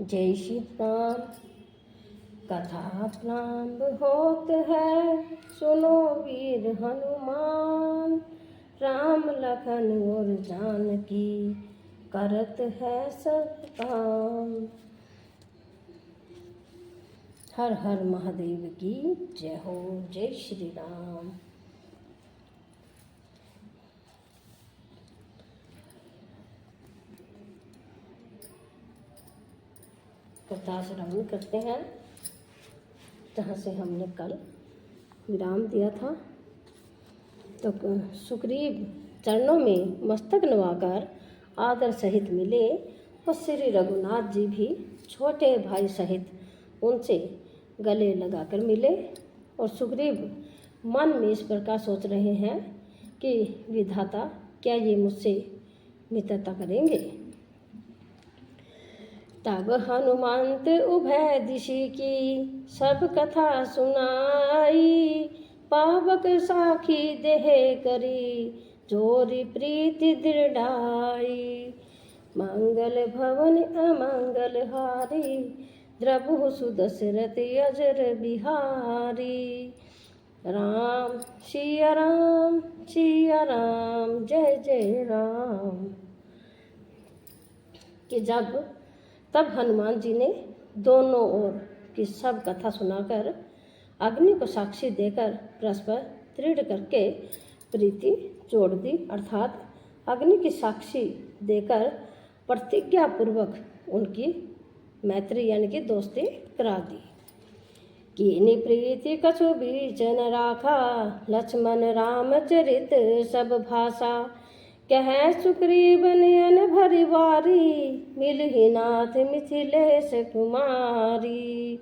जय श्री राम। कथा प्रारंभ होत है, सुनो वीर हनुमान। राम लखन और जानकी करत है सब काम। हर हर महादेव की जय हो। जय श्री राम। कथा श्रवण करते हैं जहाँ से हमने कल विराम दिया था। तो सुग्रीव चरणों में मस्तक नवाकर आदर सहित मिले और श्री रघुनाथ जी भी छोटे भाई सहित उनसे गले लगाकर मिले। और सुग्रीव मन में इस प्रकार सोच रहे हैं कि विधाता क्या ये मुझसे मित्रता करेंगे। तब हनुमंत उभय दिशि की सब कथा सुनाई। पावक साखी देह करी जोरी प्रीति दृढ़ाई। मंगल भवन अमंगल हारी द्रबहु सुदशरथ अजर बिहारी। राम सिया राम सिया राम जय जय राम। कि तब हनुमान जी ने दोनों ओर की सब कथा सुनाकर अग्नि को साक्षी देकर परस्पर दृढ़ करके प्रीति जोड़ दी। अर्थात अग्नि की साक्षी देकर प्रतिज्ञा पूर्वक उनकी मैत्री यानी कि दोस्ती करा दी। कीनी प्रीति कछु बीच न राखा लक्ष्मण राम चरित सब भाषा। कह सुग्रीव नयन भरि वारी मिलहि नाथ मिथिलेश कुमारी।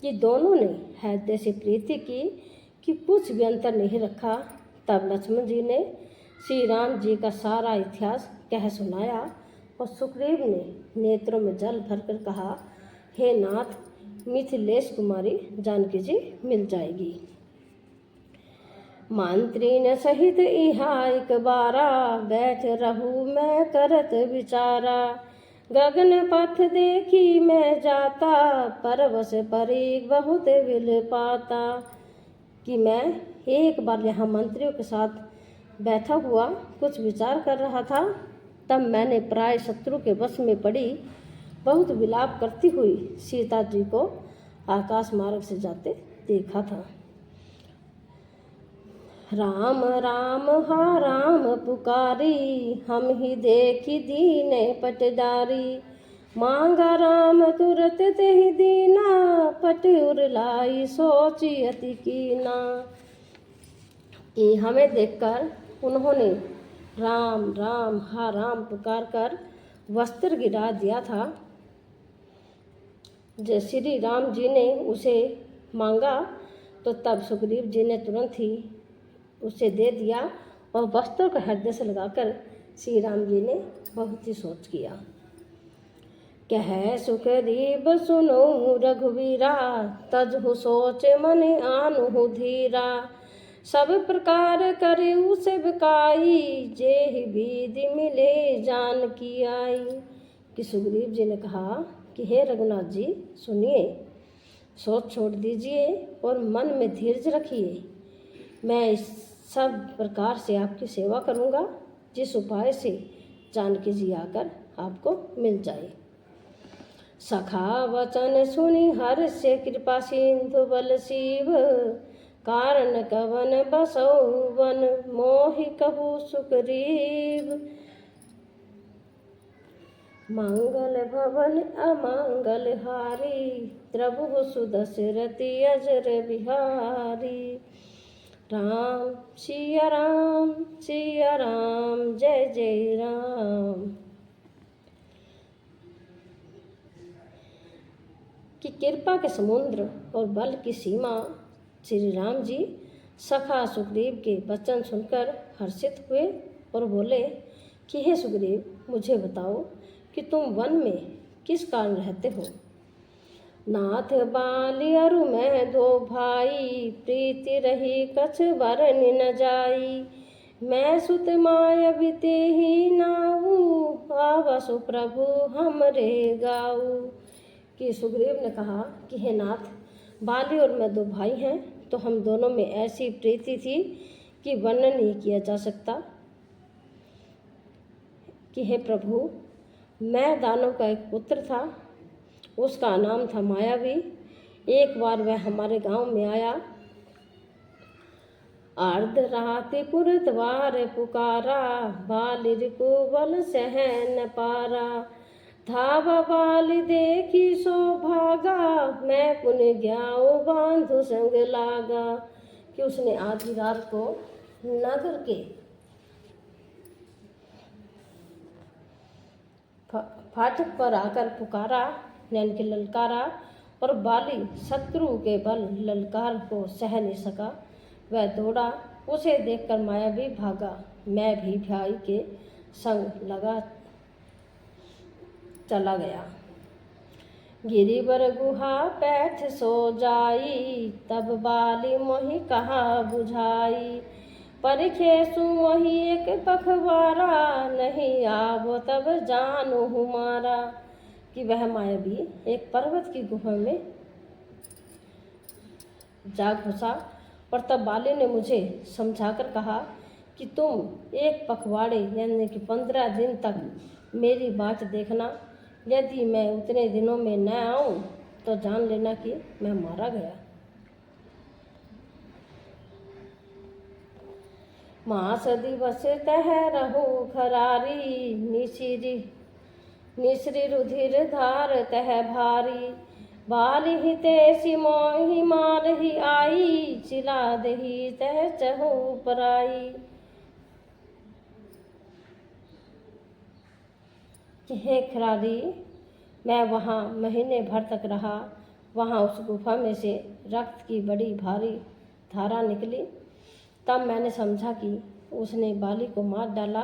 ये दोनों ने हृदय से प्रीति की कि कुछ भी अंतर नहीं रखा। तब लक्ष्मण जी ने श्री राम जी का सारा इतिहास कह सुनाया और सुग्रीव ने नेत्रों में जल भरकर कहा, हे नाथ मिथिलेश कुमारी जानकी जी मिल जाएगी। मंत्री न सहित इहा एक बारा बैठ रहूं मैं करत विचारा। गगन पथ देखी मैं जाता परवश परी बहुत विल पाता। कि मैं एक बार यहाँ मंत्रियों के साथ बैठा हुआ कुछ विचार कर रहा था। तब मैंने प्राय शत्रु के वश में पड़ी बहुत विलाप करती हुई सीता जी को आकाश मार्ग से जाते देखा था। राम राम हा राम पुकारी हम ही देखी दीन पटदारी। मांगा राम तुरत तेहि दीना पट उरलाई सोची अति कीना। कि हमें देखकर उन्होंने राम राम हा राम पुकार कर वस्त्र गिरा दिया था। जब श्री राम जी ने उसे मांगा तो तब सुग्रीव जी ने तुरंत ही उसे दे दिया और वस्त्र को हृदय से लगाकर श्री राम जी ने बहुत ही सोच किया। कह सुग्रीव सुनो रघुवीरा तजहु सोच मन आनुहु धीरा। सब प्रकार करे सेवकाई जेहि विधि मिले जानकी आई। कि सुग्रीव जी ने कहा कि हे रघुनाथ जी सुनिए, सोच छोड़ दीजिए और मन में धीरज रखिए। मैं इस सब प्रकार से आपकी सेवा करूंगा जिस उपाय से जानकी जी आकर आपको मिल जाए। सखा वचन सुनि हर्ष से कृपा सिंधु बल शिव। कारण कवन बसौ वन मोहि कहु सुग्रीव। मंगल भवन अमंगल हारी द्रबहु सुदशरथ अजर बिहारी। राम सिया राम जय जय राम। कि कृपा के समुद्र और बल की सीमा श्री राम जी सखा सुग्रीव के वचन सुनकर हर्षित हुए और बोले कि हे सुग्रीव मुझे बताओ कि तुम वन में किस कारण रहते हो। नाथ बाली अरु मैं दो भाई प्रीति रही कछ बरन न जाई। मैं सुत माय बिते ही नाऊ आवसु प्रभु हमरे गाऊ। कि सुग्रीव ने कहा कि हे नाथ, बाली और मैं 2 भाई हैं, तो हम दोनों में ऐसी प्रीति थी कि वर्णन नहीं किया जा सकता। कि हे प्रभु, मैं दानव का एक पुत्र था, उसका नाम था मायावी। एक बार वह हमारे गांव में आया, अर्धरात्रिपुर द्वार पुकारा, बाली रिपु बल सह न पारा। धावा बाली देखी सो भागा, मैं पुन ग्याओ बांधु संग लागा। कि उसने आधी रात को नगर के फाटक पर आकर पुकारा, यानी कि ललकारा, और बाली शत्रु के बल ललकार को सह नहीं सका। वह दौड़ा, उसे देखकर मायावी भागा। मैं भी भाई के संग लगा चला गया। गिरिवर गुहा पैठ सो जाई, तब बाली मोहि कहा बुझाई। परिखे सुमोहि एक पखवारा, नहीं आवो तब जानो हमारा। कि वह मायावी एक पर्वत की गुफा में जा घुसा, और तब बाली ने मुझे समझाकर कहा कि तुम एक पखवाड़े यानी कि 15 दिन तक मेरी बात देखना। यदि मैं उतने दिनों में न आऊं तो जान लेना कि मैं मारा गया। मास दिवस तह रहो खरारी, निश्री रुधिर धार तह भारी। बाली ही तेसी मोहि मार ही आई, चिला दही तह चहु पराई। हे खरारी, मैं वहाँ महीने भर तक रहा। वहाँ उस गुफा में से रक्त की बड़ी भारी धारा निकली। तब मैंने समझा कि उसने बाली को मार डाला,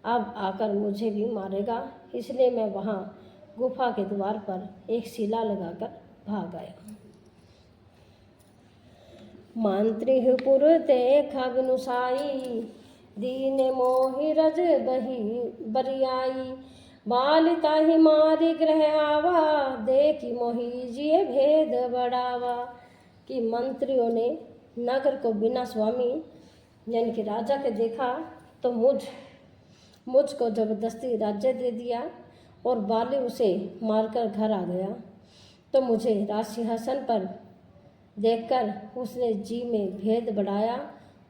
अब आकर मुझे भी मारेगा। इसलिए मैं वहाँ गुफा के द्वार पर एक शिला लगाकर भाग आया। मंत्री पुर देखा बिनुसाई, दीन मोहि रज बही बरियाई। बाली ताहि मारी ग्रह आवा, देखी मोहि जिय भेद बढ़ावा। कि मंत्रियों ने नगर को बिना स्वामी यानी कि राजा के देखा, तो मुझको जबरदस्ती राज्य दे दिया, और बाली उसे मारकर घर आ गया। तो मुझे राज सिंहासन पर देखकर उसने जी में भेद बढ़ाया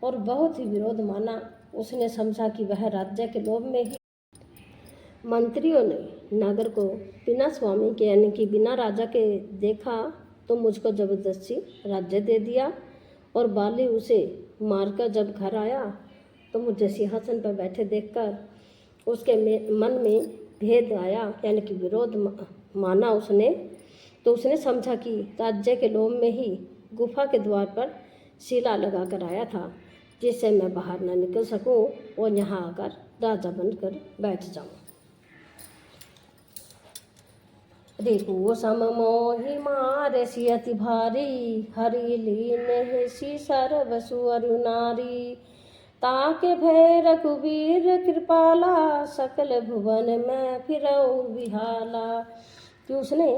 और बहुत ही विरोध माना। उसने समझा कि वह राज्य के लोभ में ही। मंत्रियों ने नगर को बिना स्वामी के यानी कि बिना राजा के देखा, तो मुझको जबरदस्ती राज्य दे दिया, और बाली उसे मारकर जब घर आया तो मुझे सिंहासन पर बैठे देखकर उसके मन में भेद आया यानी कि विरोध माना उसने। तो उसने समझा कि राज्य के लोभ में ही गुफा के द्वार पर शिला लगा कर आया था, जिससे मैं बाहर न निकल सकूं और यहाँ आकर राजा बनकर बैठ जाऊं। रिपु सम मोहि मारसि अति भारी, हरि लीन सी सर्वसु अरु नारी। ताके भय रघुवीर कृपाला, सकल भुवन में फिरऊ बिहाला। कि उसने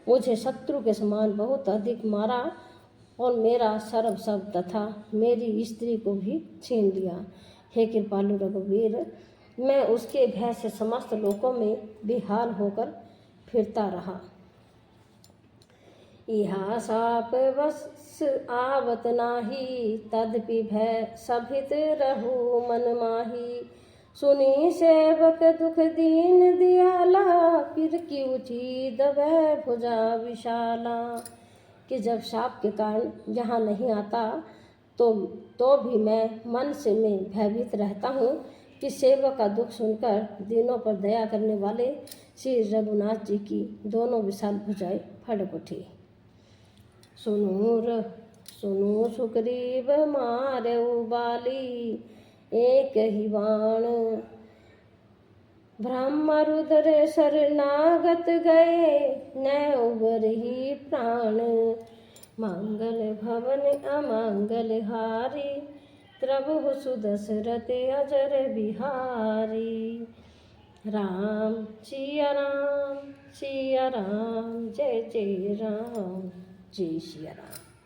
मुझे शत्रु के समान बहुत अधिक मारा और मेरा सर्व सब तथा मेरी स्त्री को भी छीन लिया। हे कृपालु रघुवीर, मैं उसके भय से समस्त लोकों में बेहाल होकर फिरता रहा। इहा साप बस आवत नाही, तदपि भय सभित रहु मन माही। सुनी सेवक दुख दीन दियाला, फिर की उठी दबै भुजा विशाला। कि जब शाप के कारण यहाँ नहीं आता तो भी मैं मन से में भयभीत रहता हूँ कि सेवक का दुख सुनकर दीनों पर दया करने वाले श्री रघुनाथ जी की दोनों विशाल भुजाएं फड़क उठी। सुनो सुग्रीव मारऊ बाली, एक ही बाण ब्रह्म रुद्र शरणागत गए, न उबरहि प्राण। मंगल भवन अमंगल हारी, प्रभु सुदशरथ अजर बिहारी। राम सिया सिया राम, जय जय राम, जय सिया राम।